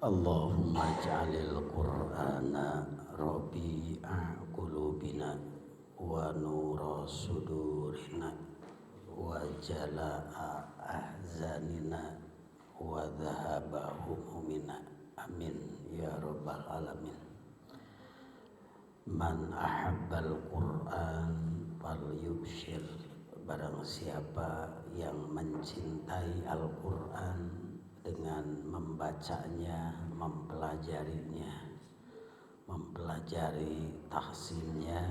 Allahumma ja'alil qur'ana rabi'a qulubina wa nura sudurina wa jala'a ahzanina wa dhahaba humumina. Amin ya rabbal alamin. Man ahabbal Qur'an falyubshir. Barang siapa yang mencintai Al-Quran dengan membacanya, mempelajarinya, mempelajari tahsinnya,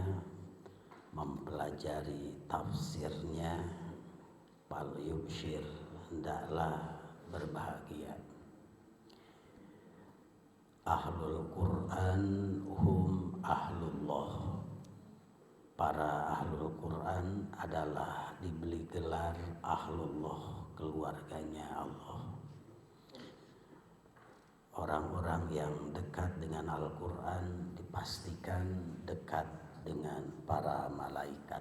mempelajari tafsirnya, falyubshir, hendaklah berbahagia. Ahlul Quran hum ahlullah. Para ahlul Quran adalah diberi gelar ahlullah, keluarganya Allah. Orang-orang yang dekat dengan Al-Quran dipastikan dekat dengan para malaikat.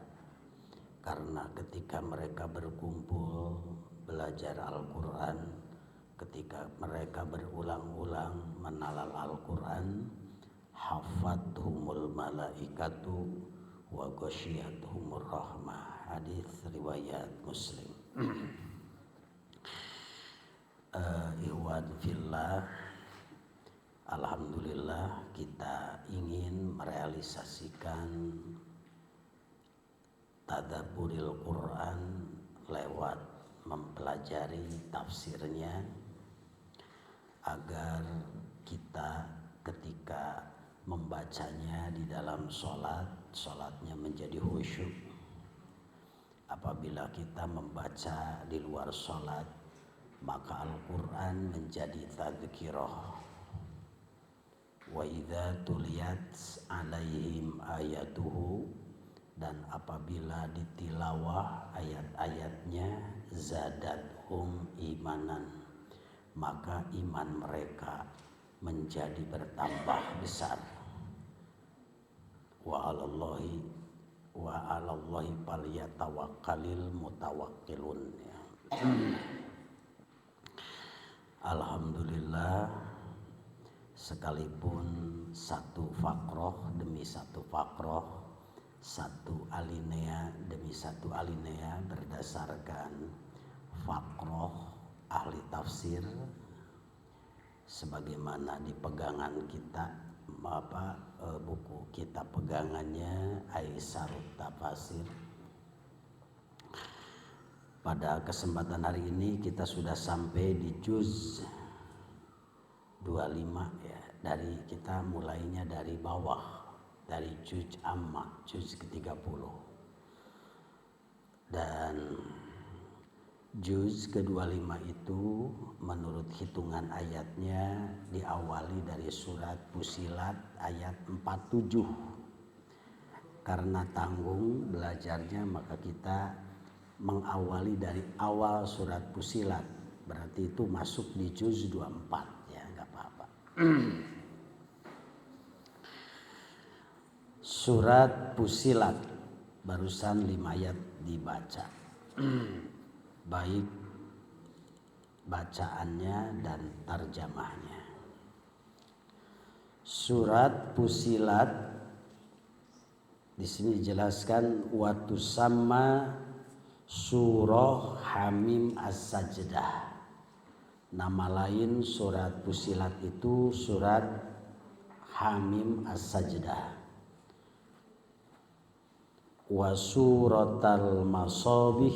Karena ketika mereka berkumpul belajar Al-Quran, ketika mereka berulang-ulang menalal Al-Quran, hafadhumul malaikatu wa ghasyiyatuhumur rahmah. Hadis riwayat Muslim. Ikhwan fillah, alhamdulillah kita ingin merealisasikan tadabburil Quran lewat mempelajari tafsirnya, agar kita ketika membacanya di dalam sholatnya menjadi khusyuk. Apabila kita membaca di luar sholat, maka Al-Quran menjadi tadhkirah. Wa idza tuliyat alaihim ayatuhu, dan apabila ditilawah ayat-ayatnya, zadathum imanan, maka iman mereka menjadi bertambah besar. Wa 'alallahi falyatawakkalul mutawakkilun. Alhamdulillah, sekalipun satu fakroh demi satu fakroh, satu alinea demi satu alinea berdasarkan fakroh ahli tafsir, sebagaimana di pegangan kita buku kita pegangannya Aisarut Tafasir. Pada kesempatan hari ini kita sudah sampai di juz 25 ya. Kita mulainya dari bawah, dari juz amma, juz ke-30. Dan juz ke-25 itu menurut hitungan ayatnya diawali dari surat Fussilat ayat 47. Karena tanggung belajarnya, maka kita mengawali dari awal surat Fussilat. Berarti itu masuk di juz 24 ya, enggak apa-apa. Surat Fussilat barusan 5 ayat dibaca. Baik bacaannya dan tarjamahnya. Surat Fussilat di sini dijelaskan wa tusamma surah Hamim As-Sajdah. Nama lain surat Fussilat itu surat Hamim As-Sajdah. Wa suratal Masabih,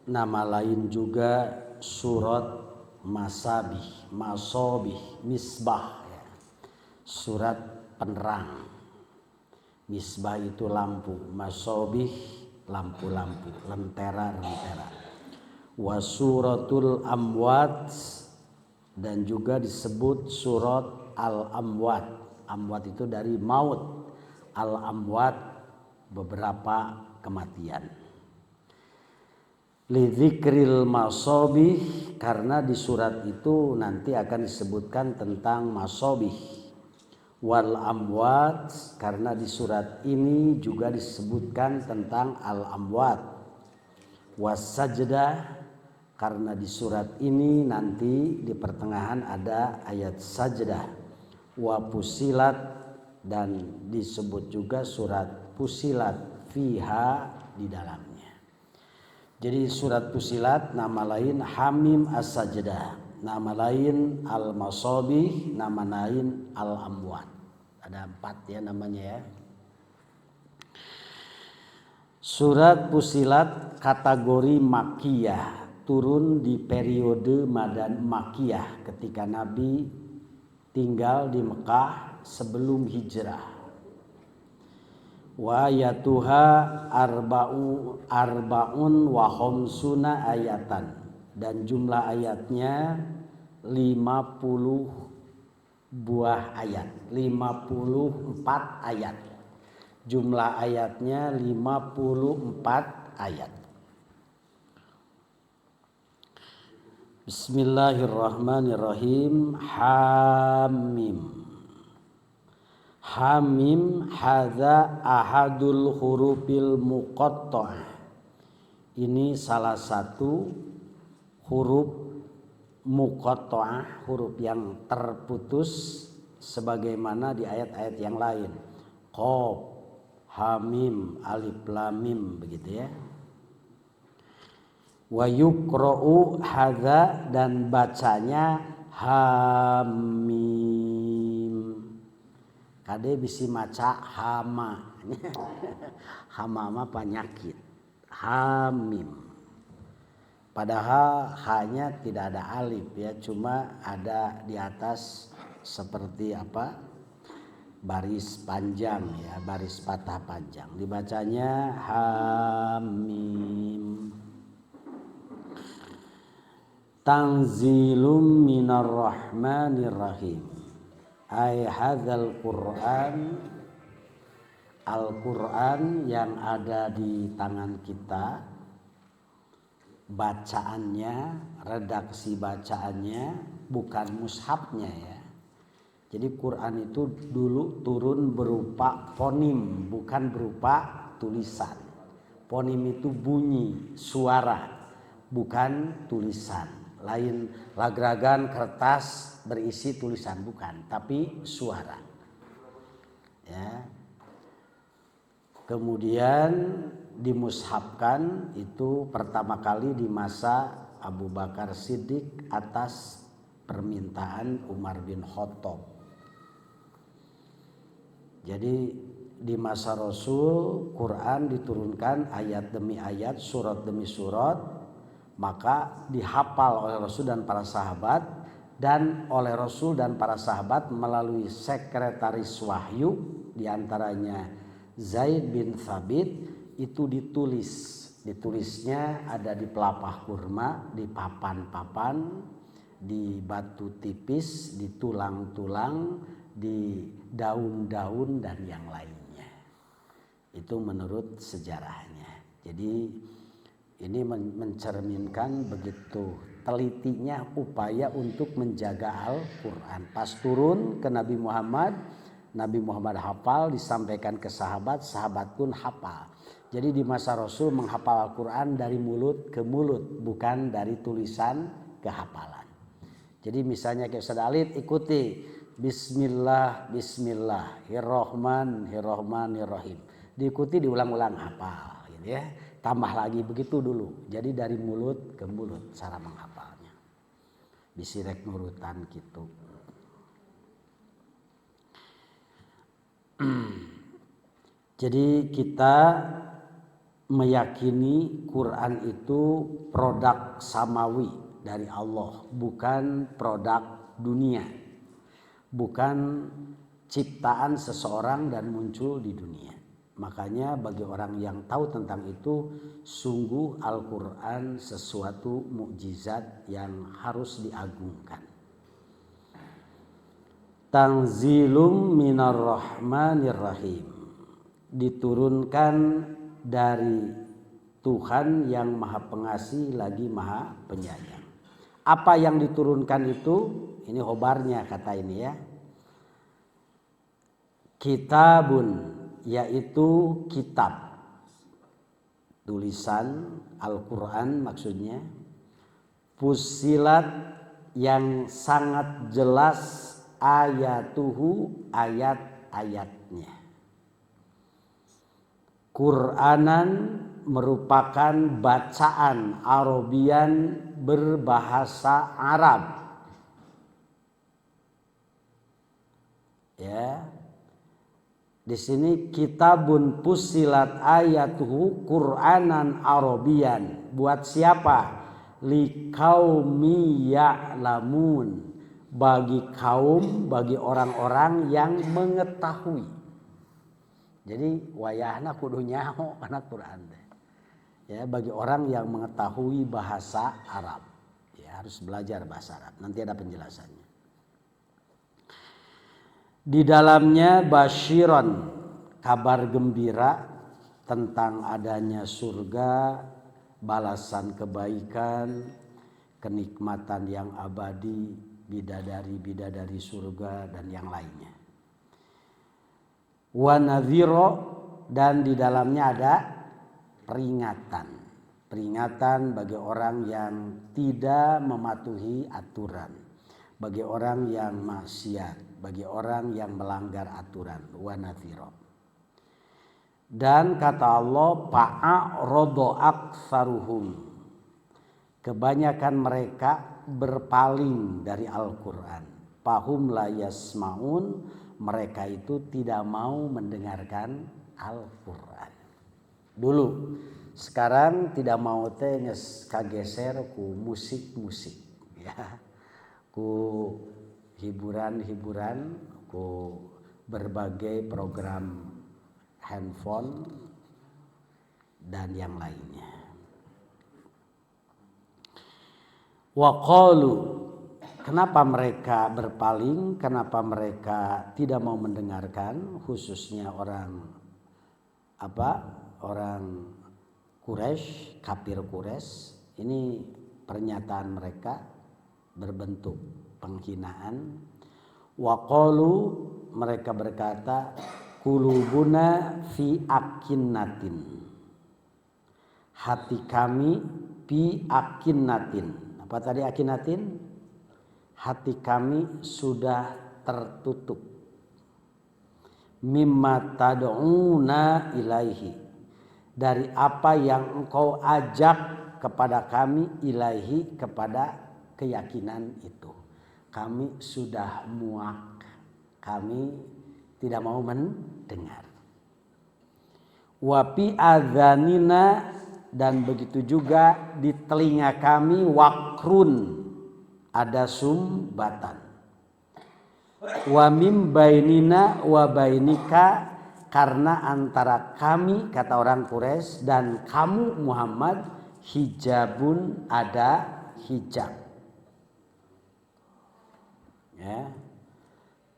nama lain juga surat Masabih, misbah ya. Surat penerang. Misbah itu lampu, Masabih lampu-lampu, lentera. Wa suratul Amwat, dan juga disebut surat Al-Amwat. Amwat itu dari maut, Al-Amwat beberapa kematian. Lidzikril masabih, karena di surat itu nanti akan disebutkan tentang masabih. Wal amwat, karena di surat ini juga disebutkan tentang al amwat. Was sajdah, karena di surat ini nanti di pertengahan ada ayat sajdah wa pusilat, dan disebut juga surat Fusilat fiha di dalamnya. Jadi surat Fusilat nama lain Hamim As-Sajdah, nama lain Al-Masobih, nama lain Al-Amwat. Ada 4 ya namanya ya. Surat Fusilat kategori Makkiyah, turun di periode Madan Makkiyah ketika Nabi tinggal di Mekah sebelum hijrah. Wa ayatuha arbaun wa khamsuna ayatan, dan jumlah ayatnya 50 buah ayat, 54 ayat. Jumlah ayatnya 54 ayat. Bismillahirrahmanirrahim. Hamim. Hamim hadza ahadul hurufil muqatta'ah. Ini salah satu huruf muqatta'ah, huruf yang terputus sebagaimana di ayat-ayat yang lain. Qaf, hamim, alif lam mim, begitu ya. Wa yuqra'u hadza, dan bacanya hamim. Kade bisi maca hama. Hama mah penyakit. Hamim. Padahal hanya tidak ada alif ya, cuma ada di atas seperti apa? Baris panjang ya, baris patah panjang. Dibacanya hamim. Tanzilum minar rahmanir rahim. Ai hadzal Qur'an, Al-Qur'an yang ada di tangan kita, bacaannya, redaksi bacaannya, bukan mushafnya ya. Jadi Quran itu dulu turun berupa fonim, bukan berupa tulisan. Fonim itu bunyi, suara, bukan tulisan. Lain ragragan kertas berisi tulisan, bukan, tapi suara. Ya. Kemudian dimushafkan itu pertama kali di masa Abu Bakar Siddiq atas permintaan Umar bin Khattab. Jadi di masa Rasul Quran diturunkan ayat demi ayat, surat demi surat, maka dihafal oleh Rasul dan para sahabat, dan oleh Rasul dan para sahabat melalui sekretaris wahyu diantaranya Zaid bin Thabit itu ditulisnya ada di pelapah kurma, di papan-papan, di batu tipis, di tulang-tulang, di daun-daun dan yang lainnya. Itu menurut sejarahnya. Jadi ini mencerminkan begitu telitinya upaya untuk menjaga Al-Quran. Pas turun ke Nabi Muhammad hafal, disampaikan ke sahabat, sahabat pun hafal. Jadi di masa Rasul menghafal Al-Quran dari mulut ke mulut, bukan dari tulisan ke hafalan. Jadi misalnya kayak Ustaz Alid ikuti Bismillah, Bismillahirrahmanirrahim. Diikuti diulang-ulang hafal gitu ya. Tambah lagi begitu dulu. Jadi dari mulut ke mulut cara menghafalnya. Bisirek nurutan gitu. Jadi kita meyakini Quran itu produk samawi dari Allah, bukan produk dunia. Bukan ciptaan seseorang dan muncul di dunia. Makanya bagi orang yang tahu tentang itu, sungguh Al-Quran sesuatu mukjizat yang harus diagungkan. Tanzilum minar rahmanir rahim. Diturunkan dari Tuhan yang maha pengasih lagi maha penyayang. Apa yang diturunkan itu, ini khobarnya kata ini ya. Kitabun, yaitu kitab, tulisan Al-Quran maksudnya, Fussilat yang sangat jelas ayatuhu ayat-ayatnya. Qur'anan merupakan bacaan Arabian berbahasa Arab. Ya. Di sini kitabun fussilat ayatuhu Qur'anan Arabian. Buat siapa? Liqaumi ya'lamun. Bagi kaum, bagi orang-orang yang mengetahui. Jadi wayahna kudu nyaho kana Quran teh. Ya, bagi orang yang mengetahui bahasa Arab. Ya, harus belajar bahasa Arab. Nanti ada penjelasannya. Di dalamnya basyiron, kabar gembira tentang adanya surga, balasan kebaikan, kenikmatan yang abadi, bidadari-bidadari surga dan yang lainnya. Wa nadhiro, dan di dalamnya ada peringatan. Peringatan bagi orang yang tidak mematuhi aturan, bagi orang yang maksiat, bagi orang yang melanggar aturan. Wa nadhiro. Dan kata Allah, fa'a'rada aktsaruhum, kebanyakan mereka berpaling dari Al-Qur'an. Fahum la yasmaun, mereka itu tidak mau mendengarkan Al-Qur'an. Dulu, sekarang tidak mau teh kageser ku musik-musik, ya. Ku hiburan-hiburan, ku berbagai program handphone dan yang lainnya. Wa qalu, kenapa mereka berpaling? Kenapa mereka tidak mau mendengarkan? Khususnya orang Quraisy, kafir Quraisy. Ini pernyataan mereka berbentuk penghinaan. Wa qalu, mereka berkata, qulubuna fi akinnatin, hati kami fi akinnatin. Apa tadi akinnatin? Hati kami sudah tertutup. Mimma tad'una ilaihi, dari apa yang engkau ajak kepada kami, ilaihi, kepada keyakinan itu. Kami sudah muak, kami tidak mau mendengar. Wa fi adzanina, dan begitu juga di telinga kami, wakrun, ada sumbatan. Wa mim bainina wa bainika, karena antara kami, kata orang Quraisy, dan kamu Muhammad, hijabun, ada hijab. Ya.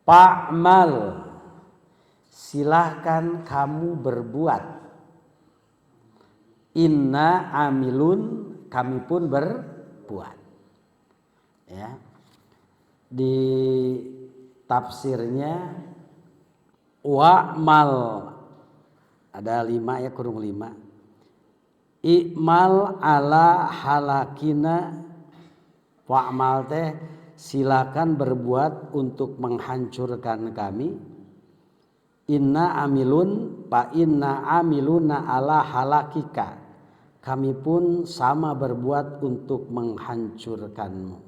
Fa'mal, silahkan kamu berbuat. Inna amilun, kami pun berbuat. Ya. Di tafsirnya wa'mal, ada 5 ya, kurung 5. I'mal ala halakina, wa'mal teh silakan berbuat untuk menghancurkan kami. Inna amilun, pa inna amiluna ala halakika, kami pun sama berbuat untuk menghancurkanmu.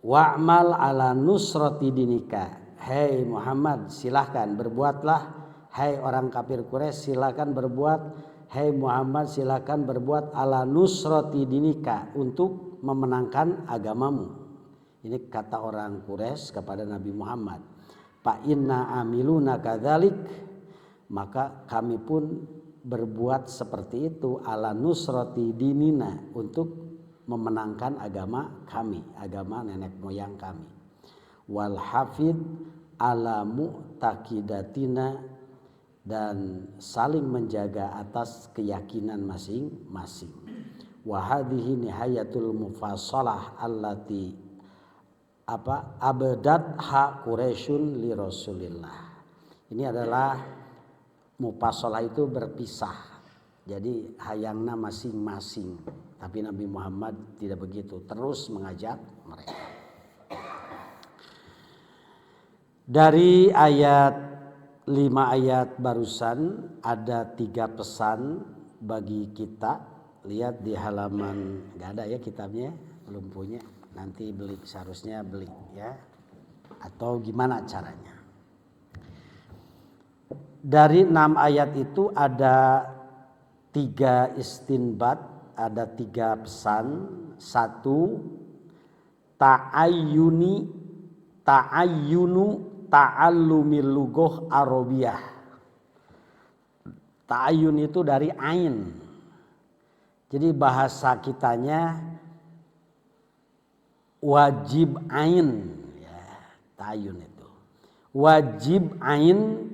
Wa'mal ala nusrati dinika, hei Muhammad silahkan berbuatlah, hei orang kafir Quraisy silahkan berbuat, hei Muhammad silahkan berbuat ala nusrati dinika, untuk memenangkan agamamu. Ini kata orang Quraisy kepada Nabi Muhammad. Fa inna amiluna kadzalik, maka kami pun berbuat seperti itu, ala nusrati dinina, untuk memenangkan agama kami, agama nenek moyang kami. Wal hafid ala mu'taqidatina, dan saling menjaga atas keyakinan masing-masing. Wa hadhihi nihayatul mufassalah allati abadat ha Quraisyun li Rasulillah. Ini adalah mufassalah itu berpisah. Jadi hayangna masing-masing. Tapi Nabi Muhammad tidak begitu, terus mengajak mereka. Dari ayat 5 ayat barusan ada 3 pesan bagi kita. Lihat di halaman, nggak ada ya kitabnya, belum punya. Nanti beli, seharusnya beli ya. Atau gimana caranya? Dari 6 ayat itu ada 3 istinbat, ada 3 pesan. 1, ta'ayyunu ta'allumil lughah Arabiyah. Ta'ayyun itu dari ain. Jadi bahasa kitanya wajib ain ya, ta'ayyun itu. Wajib ain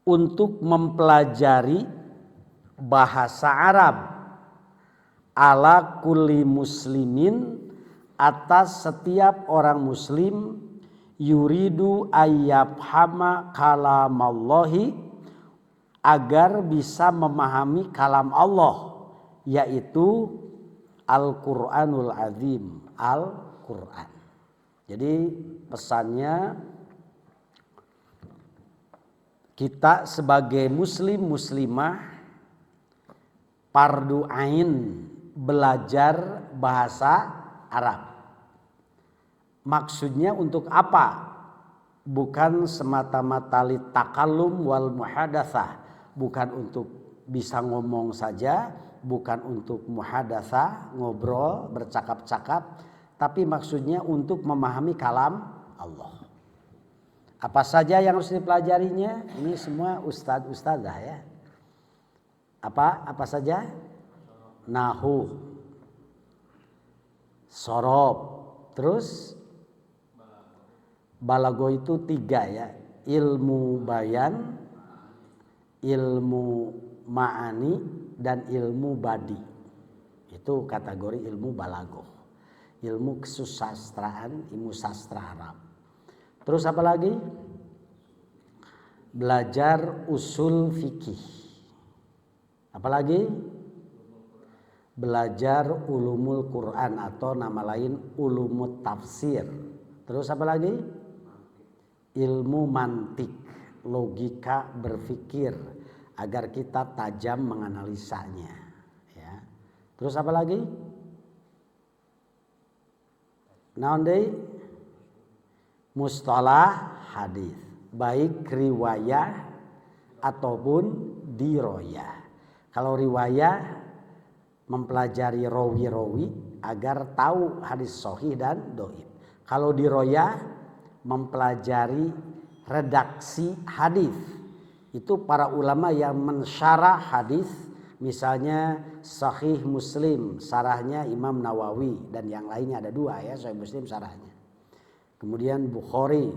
untuk mempelajari bahasa Arab ala kulli muslimin, atas setiap orang muslim, yuridu ayyafhama kalamallahi, agar bisa memahami kalam Allah, yaitu Al-Qur'anul Azim, Al-Qur'an. Jadi pesannya, kita sebagai muslim muslimah fardu ain belajar bahasa Arab. Maksudnya untuk apa? Bukan semata-mata litakallum wal muhadatsah, bukan untuk bisa ngomong saja, bukan untuk muhadatsah, ngobrol, bercakap-cakap, tapi maksudnya untuk memahami kalam Allah. Apa saja yang harus dipelajarinya? Ini semua ustadz-ustadzah ya. Apa saja? Nahu, sorob, terus balago itu 3 ya, ilmu bayan, ilmu ma'ani, dan ilmu badi. Itu kategori ilmu balago, ilmu kesusastraan, ilmu sastra Arab. Terus apa lagi? Belajar usul fikih. Apa lagi? Belajar ulumul Quran atau nama lain ulumut tafsir. Terus apa lagi? Ilmu mantik, logika berpikir, agar kita tajam menganalisanya ya. Terus apa lagi? Naon deui? Mustalah hadis, baik riwayah ataupun diroyah. Kalau riwayah mempelajari rawi-rawi agar tahu hadis sahih dan dhaif. Kalau diroyah mempelajari redaksi hadis. Itu para ulama yang mensyarah hadis, misalnya Sahih Muslim, sarahnya Imam Nawawi, dan yang lainnya ada 2 ya, Sahih Muslim sarahnya. Kemudian Bukhari,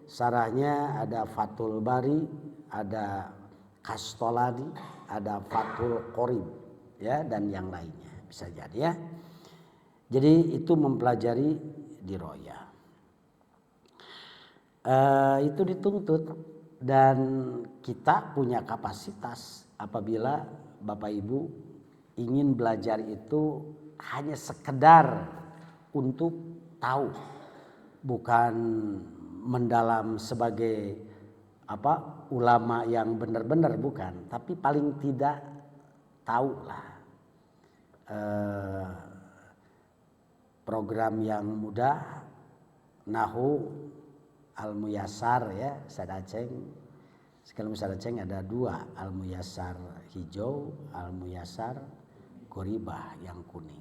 sarahnya ada Fathul Bari, ada Kastolani, ada Fathul Qorib ya, dan yang lainnya bisa jadi ya. Jadi itu mempelajari diroyah. Itu dituntut, dan kita punya kapasitas apabila Bapak Ibu ingin belajar itu hanya sekedar untuk tahu, bukan mendalam sebagai ulama yang benar-benar, bukan, tapi paling tidak tahulah program yang mudah, Nahu Al-Muyassar ya, Sadaceng. Sekarang Sadaceng ada 2, Al-Muyassar hijau, Al-Muyassar Qoribah yang kuning.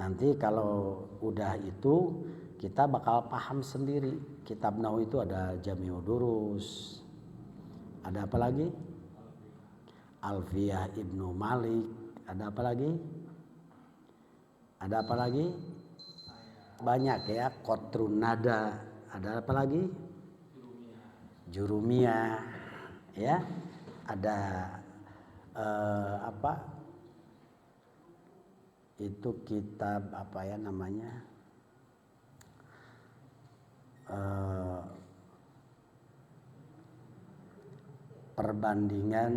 Nanti kalau udah itu kita bakal paham sendiri. Kitab Nahu itu ada Jami'ud Durus. Ada apa lagi? Alfiyah Ibnu Malik. Ada apa lagi? Ada apa lagi? Banyak ya, Qatrun Nada. Ada apa lagi? Jurumiyah ya. Ada itu kitab apa ya namanya? Perbandingan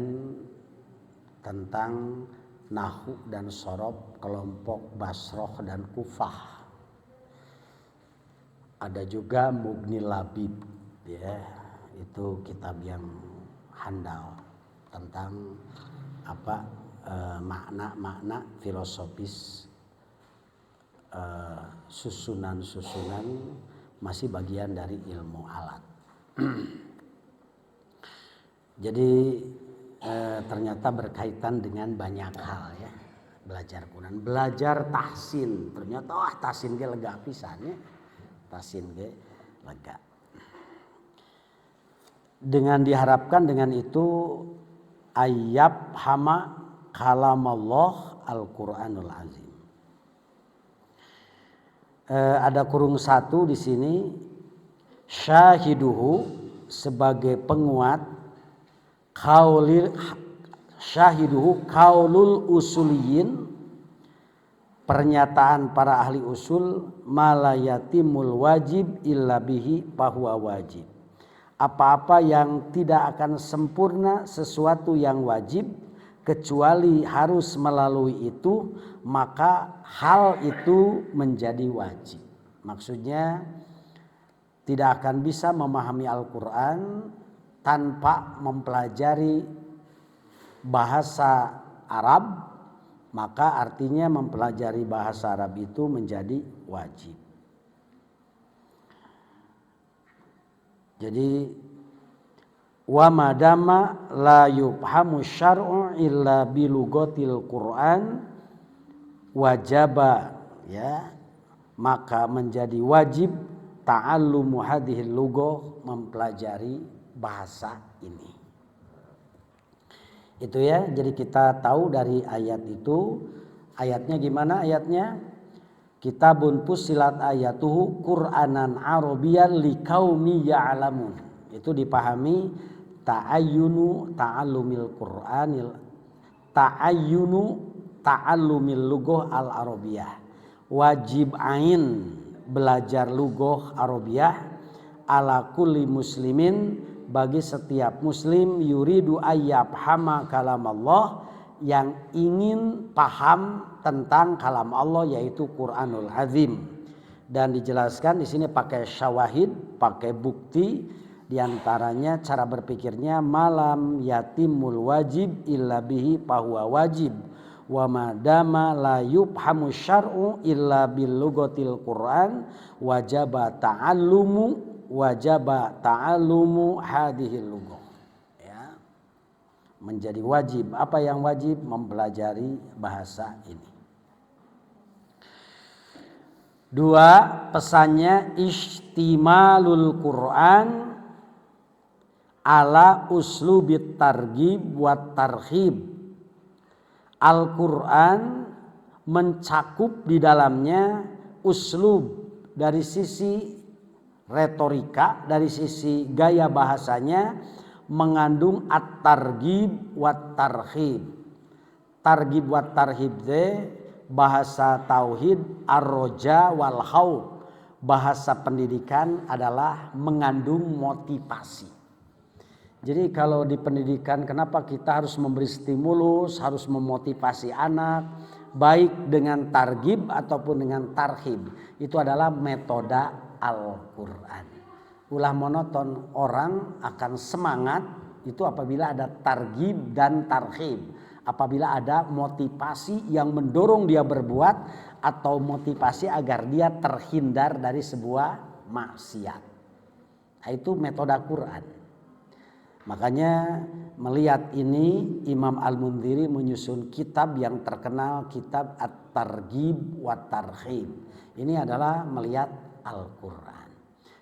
tentang Nahwu dan Shorof kelompok Basroh dan Kufah. Ada juga Mughni Labib, ya, itu kitab yang handal tentang makna-makna filosofis, susunan-susunan masih bagian dari ilmu alat. Jadi ternyata berkaitan dengan banyak hal, ya. Belajar Quran, belajar tahsin, ternyata tahsin ge lega pisannya. Tahsin ge lega. Dengan diharapkan dengan itu ayyab hama kalamallah Al-Qur'anul Azim. Ada kurung satu di sini, syahiduhu sebagai penguat, syahiduhu kaulul usuliyin, pernyataan para ahli usul, malayatimul wajib illa bihi fahuwa wajib. Apa-apa yang tidak akan sempurna sesuatu yang wajib kecuali harus melalui itu, maka hal itu menjadi wajib. Maksudnya tidak akan bisa memahami Al-Quran tanpa mempelajari bahasa Arab, maka artinya mempelajari bahasa Arab itu menjadi wajib. Jadi wa madama la yufhamu syar'u illa bilugatil Qur'an wajaba, ya, maka menjadi wajib ta'allumu hadhil lughah, mempelajari bahasa ini. Itu ya, jadi kita tahu dari ayat itu, ayatnya gimana ayatnya? Kitabun fussilat ayatuhu Qur'anan Arabiyyan liqaumi ya'lamun. Itu dipahami ta'ayyunu ta'allumil Qur'anil, ta'ayyunu ta'allumil lughah al-Arabiyyah. Wajib ain belajar lughah Arabiyah ala kulli muslimin, bagi setiap muslim yuridu ayyab hama kalam Allah, yang ingin paham tentang kalam Allah yaitu Quranul Azim. Dan dijelaskan di sini pakai syawahid, pakai bukti, diantaranya cara berpikirnya malam yatimul wajib illa bihi fahuwa wajib wa madama la yufhamu syar'u illa bil lugatil Quran wajaba ta'allumu hadhil lughah, ya. Menjadi wajib. Apa yang wajib? Mempelajari bahasa ini. Dua, pesannya istimalul Quran ala uslubit targhib wat tarhib. Al-Quran mencakup di dalamnya uslub dari sisi retorika, dari sisi gaya bahasanya, mengandung at-targhib wat tarhib. Targhib wat tarhib bahasa tauhid, ar-roja wal khauf. Bahasa pendidikan adalah mengandung motivasi. Jadi kalau di pendidikan, kenapa kita harus memberi stimulus, harus memotivasi anak, baik dengan targhib ataupun dengan tarhib. Itu adalah metode Al-Quran. Ulah monoton, orang akan semangat itu apabila ada targhib dan tarhib. Apabila ada motivasi yang mendorong dia berbuat atau motivasi agar dia terhindar dari sebuah maksiat. Nah, itu metode Quran. Makanya melihat ini Imam Al-Mundhiri menyusun kitab yang terkenal, kitab At-Targhib wa Tarhib. Ini adalah melihat Al-Quran.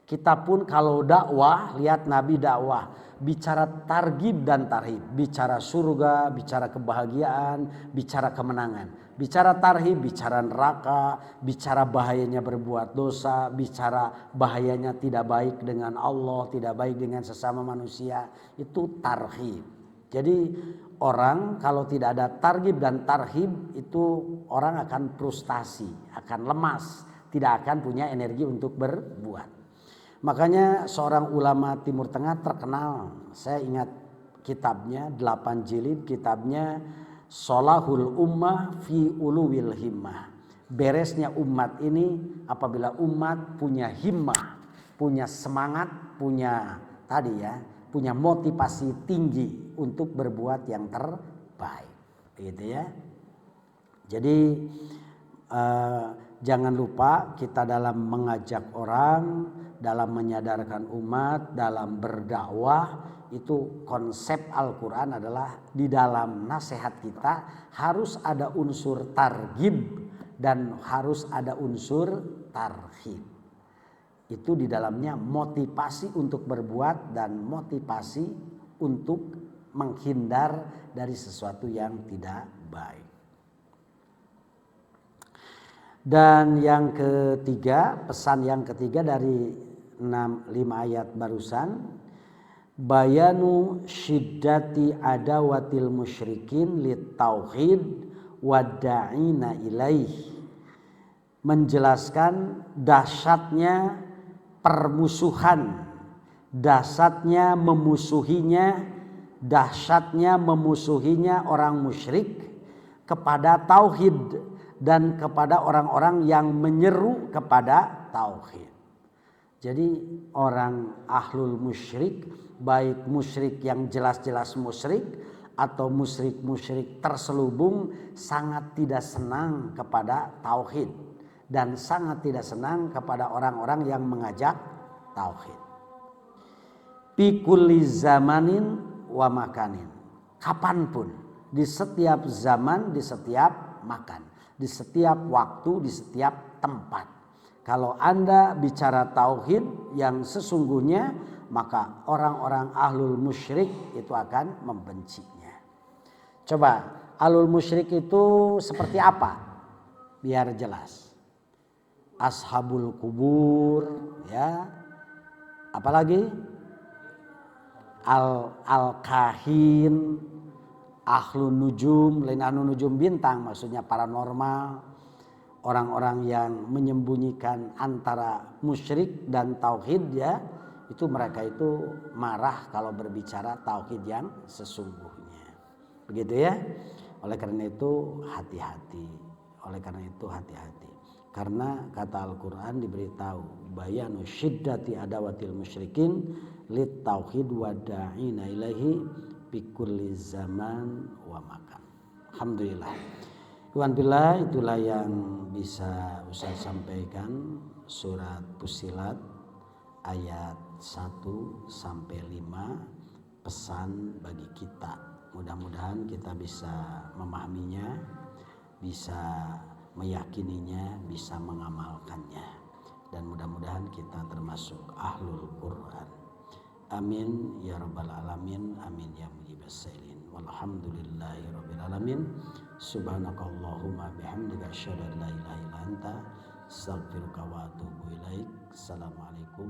Kita pun kalau dakwah, lihat Nabi dakwah, bicara targhib dan tarhib, bicara surga, bicara kebahagiaan, bicara kemenangan. Bicara tarhib, bicara neraka, bicara bahayanya berbuat dosa, bicara bahayanya tidak baik dengan Allah, tidak baik dengan sesama manusia, itu tarhib. Jadi orang kalau tidak ada targhib dan tarhib, itu orang akan frustasi, akan lemas, tidak akan punya energi untuk berbuat. Makanya seorang ulama Timur Tengah terkenal, saya ingat kitabnya 8 jilid, kitabnya Solahul ummah fi uluwil himmah. Beresnya umat ini apabila umat punya himmah, punya semangat, punya punya motivasi tinggi untuk berbuat yang terbaik. Gitu ya. Jadi jangan lupa kita dalam mengajak orang, dalam menyadarkan umat, dalam berdakwah, itu konsep Al-Quran adalah di dalam nasihat kita harus ada unsur targhib dan harus ada unsur tarhib. Itu di dalamnya motivasi untuk berbuat dan motivasi untuk menghindar dari sesuatu yang tidak baik. Dan yang ketiga, pesan yang ketiga dari 5 ayat barusan, bayanu syiddati adawatil musyrikin lit tauhid wadda'ina ilaih. Menjelaskan dahsyatnya permusuhan, dahsyatnya memusuhinya orang musyrik kepada tauhid dan kepada orang-orang yang menyeru kepada tauhid. Jadi orang ahlul musyrik, baik musyrik yang jelas-jelas musyrik atau musyrik terselubung, sangat tidak senang kepada tauhid dan sangat tidak senang kepada orang-orang yang mengajak tauhid. Fi kulli zamanin wa makanin. Kapanpun, di setiap zaman, di setiap makan, di setiap waktu, di setiap tempat. Kalau Anda bicara tauhid yang sesungguhnya, maka orang-orang ahlul musyrik itu akan membencinya. Coba, ahlul musyrik itu seperti apa? Biar jelas. Ashabul kubur, ya. Apalagi? Al-kahin, ahlun nujum, lain anu nujum bintang, maksudnya paranormal. Orang-orang yang menyembunyikan antara musyrik dan tauhid, ya, itu mereka itu marah kalau berbicara tauhid yang sesungguhnya. Begitu ya. Oleh karena itu hati-hati. Karena kata Al-Quran diberitahu, bayanu syiddati adawatil musyrikin lit tauhid wa da'ina ilaihi bi kulli zaman wa makan. Alhamdulillah. Alhamdulillah, itulah yang bisa Ustaz sampaikan. Surat Fussilat ayat 1 sampai 5, pesan bagi kita. Mudah-mudahan kita bisa memahaminya, bisa meyakininya, bisa mengamalkannya, dan mudah-mudahan kita termasuk ahlul Quran. Amin ya rabbal alamin. Amin ya mujibas sailin. Walhamdulillahi rabbil alamin. Subhanakallahumma bihamdika asyhadu an la ilaha illa anta astaghfiruka wa atubu ilaik. Assalamualaikum